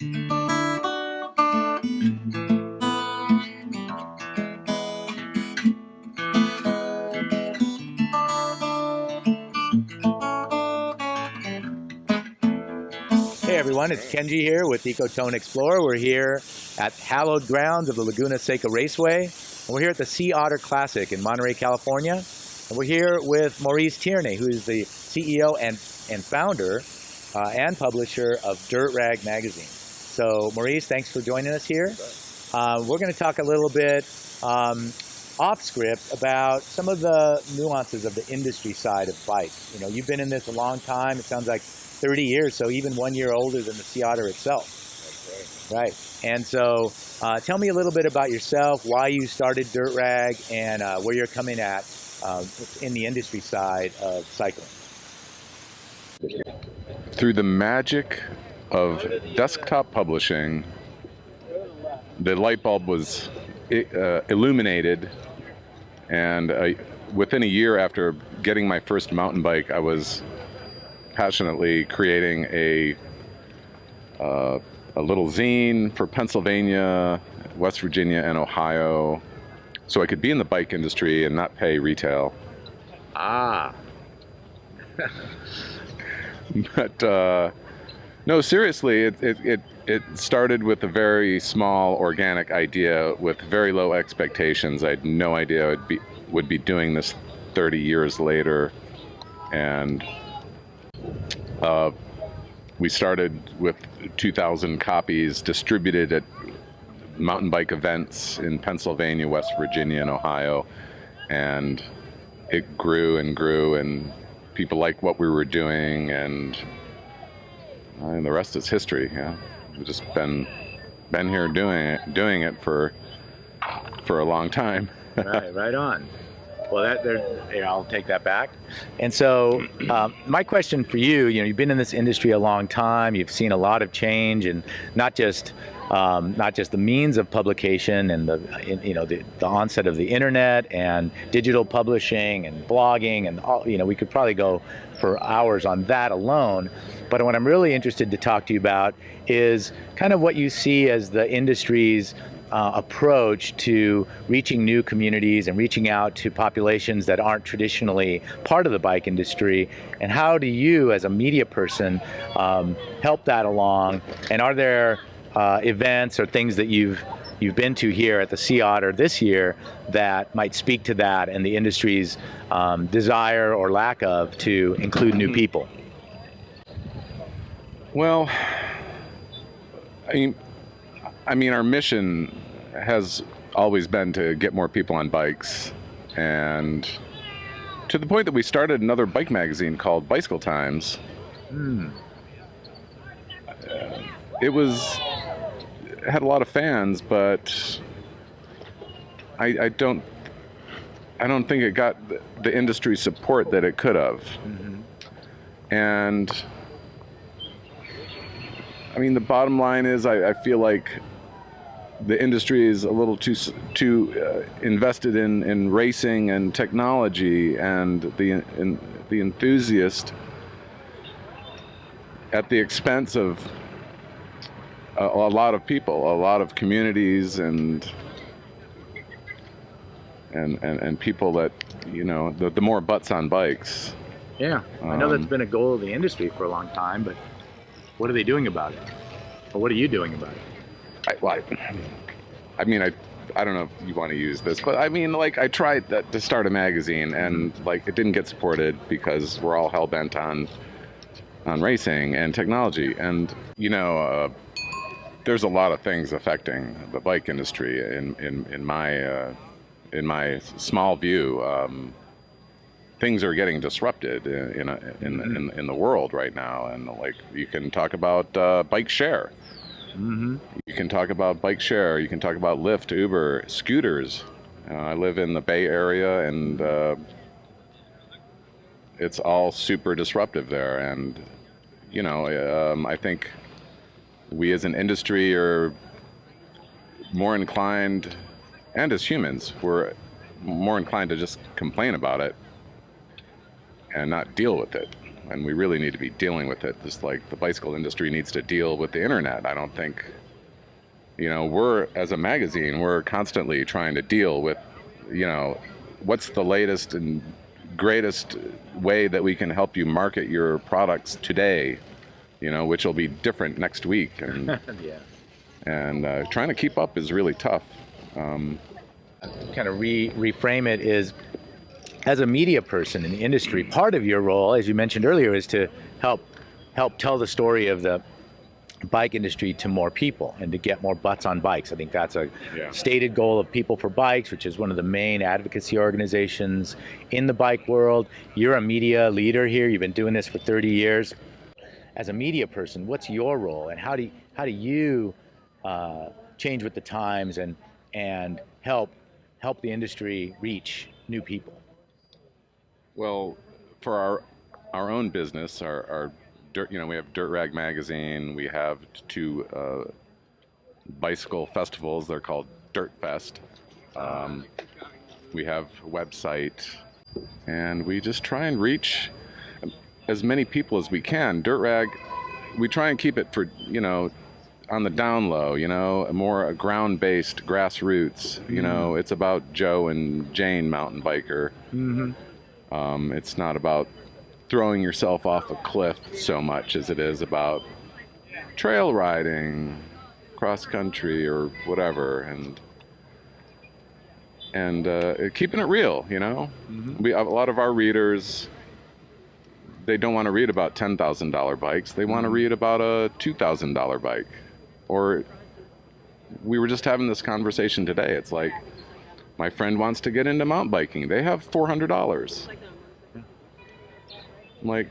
Hey everyone, it's Kenji here with Ecotone Explorer. We're here at hallowed grounds of the Laguna Seca Raceway. And we're here at the Otter Classic in Monterey, California. And we're here with Maurice Tierney, who is the CEO and founder and publisher of Dirt Rag magazine. So Maurice, thanks for joining us here. We're going to talk a little bit off script about some of the nuances of the industry side of bikes. You know, you've been in this a long time. It sounds like 30 years, so even 1 year older than the Sea Otter itself. That's right. Right. And so tell me a little bit about yourself, why you started Dirt Rag, and where you're coming at in the industry side of cycling. Through the magic of desktop publishing, the light bulb was illuminated, and within a year after getting my first mountain bike, I was passionately creating a little zine for Pennsylvania, West Virginia, and Ohio, so I could be in the bike industry and not pay retail. Ah. But no, seriously, it started with a very small organic idea with very low expectations. I had no idea I would be doing this 30 years later, and we started with 2,000 copies distributed at mountain bike events in Pennsylvania, West Virginia, and Ohio, and it grew and grew, and people liked what we were doing, and the rest is history. Yeah, we've just been here doing it for a long time. Right on. Well, I'll take that back. And so, my question for you, you've been in this industry a long time. You've seen a lot of change, and not just the means of publication and the onset of the internet and digital publishing and blogging and all. We could probably go for hours on that alone. But what I'm really interested to talk to you about is kind of what you see as the industry's approach to reaching new communities and reaching out to populations that aren't traditionally part of the bike industry, and how do you as a media person help that along, and are there events or things that you've been to here at the Sea Otter this year that might speak to that and the industry's desire or lack of to include new people? Well, I mean, our mission has always been to get more people on bikes, and to the point that we started another bike magazine called Bicycle Times. It had a lot of fans, but I don't think it got the industry support that it could have. And I mean, the bottom line is I feel like the industry is a little too invested in racing and technology and the enthusiast at the expense of a lot of people, a lot of communities, and people that, the more butts on bikes. Yeah, I know that's been a goal of the industry for a long time, but what are they doing about it? Or what are you doing about it? I mean, I don't know if you want to use this, but I mean, like, I tried to start a magazine, and like, it didn't get supported because we're all hell bent on racing and technology, and there's a lot of things affecting the bike industry in my small view. Things are getting disrupted in the world right now, and like, you can talk about bike share. You can talk about bike share. You can talk about Lyft, Uber, scooters. I live in the Bay Area, and it's all super disruptive there. And I think we as an industry are more inclined, and as humans, we're more inclined to just complain about it and not deal with it. and we really need to be dealing with it, just like the bicycle industry needs to deal with the internet. I don't think, we're, as a magazine, we're constantly trying to deal with, what's the latest and greatest way that we can help you market your products today, which will be different next week. And Yeah. and trying to keep up is really tough. Kind of reframe it is, as a media person in the industry, part of your role, as you mentioned earlier, is to help tell the story of the bike industry to more people and to get more butts on bikes. I think that's a stated goal of People for Bikes, which is one of the main advocacy organizations in the bike world. You're a media leader here. You've been doing this for 30 years. As a media person, what's your role, and how do you change with the times and help the industry reach new people? Well, for our own business, our dirt, we have Dirt Rag Magazine. We have 2 bicycle festivals. They're called Dirt Fest. We have a website, and we just try and reach as many people as we can. Dirt Rag, we try and keep it for, on the down low, a more ground-based, grassroots. It's about Joe and Jane mountain biker. Mm-hmm. It's not about throwing yourself off a cliff so much as it is about trail riding, cross country, or whatever, and keeping it real. Mm-hmm. A lot of our readers, they don't want to read about $10,000 bikes. They want to read about a $2,000 bike. Or we were just having this conversation today. It's like, my friend wants to get into mountain biking. They have $400. I'm like,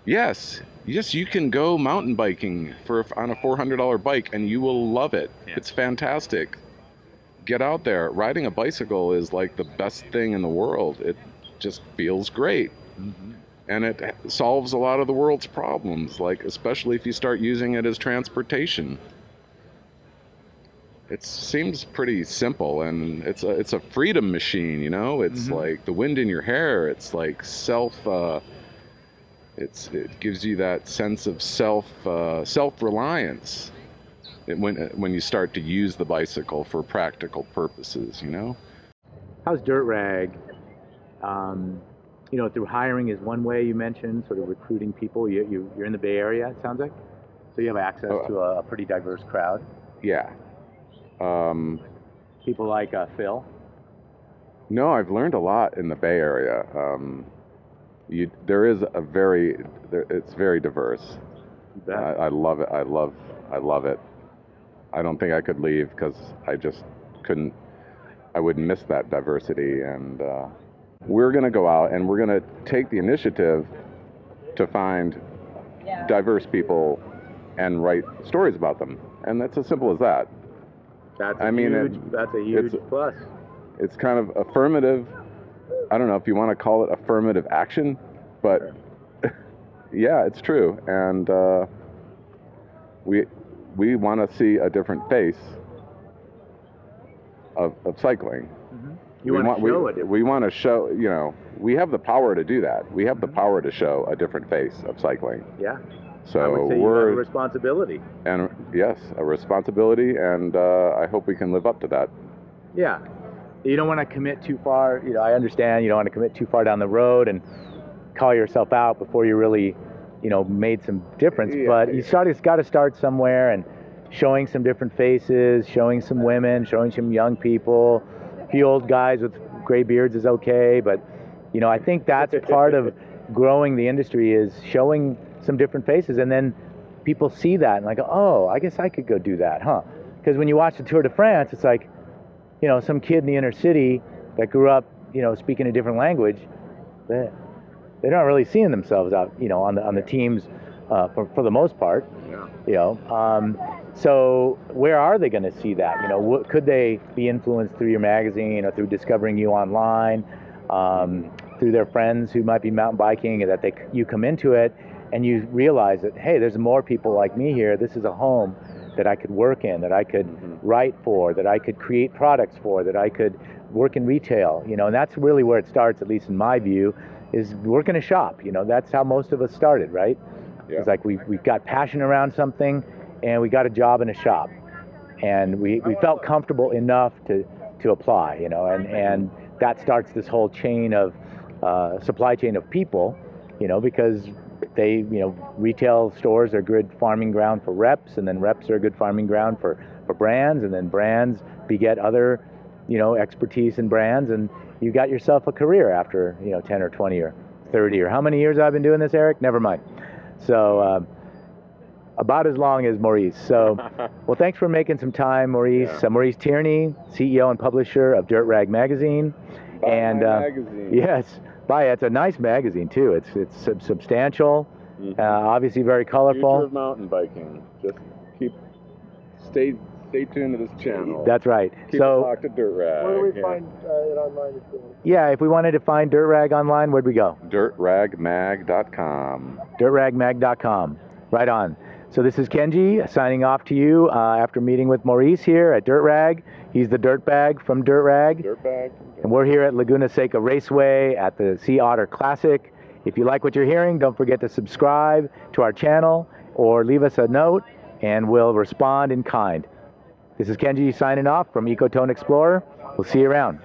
yes, you can go mountain biking on a $400 bike, and you will love it. Yeah. It's fantastic. Get out there. Riding a bicycle is like the best thing in the world. It just feels great. Mm-hmm. And it solves a lot of the world's problems, like especially if you start using it as transportation. It seems pretty simple, and it's a freedom machine, It's like the wind in your hair. It's like it gives you that sense of self-reliance when you start to use the bicycle for practical purposes, How's Dirt Rag? Through hiring is one way you mentioned, sort of recruiting people. You're in the Bay Area, it sounds like, so you have access to a pretty diverse crowd. Yeah. People like Phil? No, I've learned a lot in the Bay Area. It's very diverse. I love it. I love it. I don't think I could leave because I just couldn't. I would miss that diversity, and we're going to go out and we're going to take the initiative to find diverse people and write stories about them, and that's as simple as that. That's a huge plus. It's kind of affirmative. I don't know if you want to call it affirmative action, but yeah, it's true. And we want to see a different face of cycling. Mm-hmm. We want to show, we have the power to do that. We have the power to show a different face of cycling. Yeah. So I would say you have a responsibility. And yes, a responsibility, and I hope we can live up to that. Yeah. You don't want to commit too far. I understand you don't want to commit too far down the road and call yourself out before you really, made some difference. Yeah. But it's got to start somewhere, and showing some different faces, showing some women, showing some young people. A few old guys with gray beards is okay, but I think that's part of growing the industry, is showing some different faces, and then people see that and like, oh, I guess I could go do that, huh? Because when you watch the Tour de France, it's like, some kid in the inner city that grew up, speaking a different language, they're not really seeing themselves out, on the teams for the most part. Yeah. So where are they going to see that? Could they be influenced through your magazine or through discovering you online, through their friends who might be mountain biking, and that you come into it and you realize that, hey, there's more people like me here. This is a home that I could work in, that I could write for, that I could create products for, that I could work in retail, and that's really where it starts, at least in my view, is work in a shop. That's how most of us started, right? Yeah. It's like we got passion around something, and we got a job in a shop, and we felt comfortable enough to apply, and that starts this whole chain of supply chain of people, because retail stores are good farming ground for reps, and then reps are a good farming ground for brands, and then brands beget other, expertise in brands, and you got yourself a career after 10 or 20 or 30 or how many years I've been doing this, Eric? Never mind. So about as long as Maurice. So, well, thanks for making some time, Maurice. Yeah. Maurice Tierney, CEO and publisher of Dirt Rag Magazine. Buy and my magazine. Yes, buy it. It's a nice magazine too. It's substantial, obviously very colorful. Future of mountain biking. Just stay tuned to this channel. That's right. Keep so it locked to Dirt Rag. Where do we find it online? Yeah, if we wanted to find Dirt Rag online, where'd we go? DirtRagMag.com. DirtRagMag.com. Right on. So this is Kenji signing off to you after meeting with Maurice here at Dirt Rag. He's the dirt bag from Dirt Rag. Dirtbag. And we're here at Laguna Seca Raceway at the Otter Classic. If you like what you're hearing, don't forget to subscribe to our channel or leave us a note and we'll respond in kind. This is Kenji signing off from Ecotone Explorer. We'll see you around.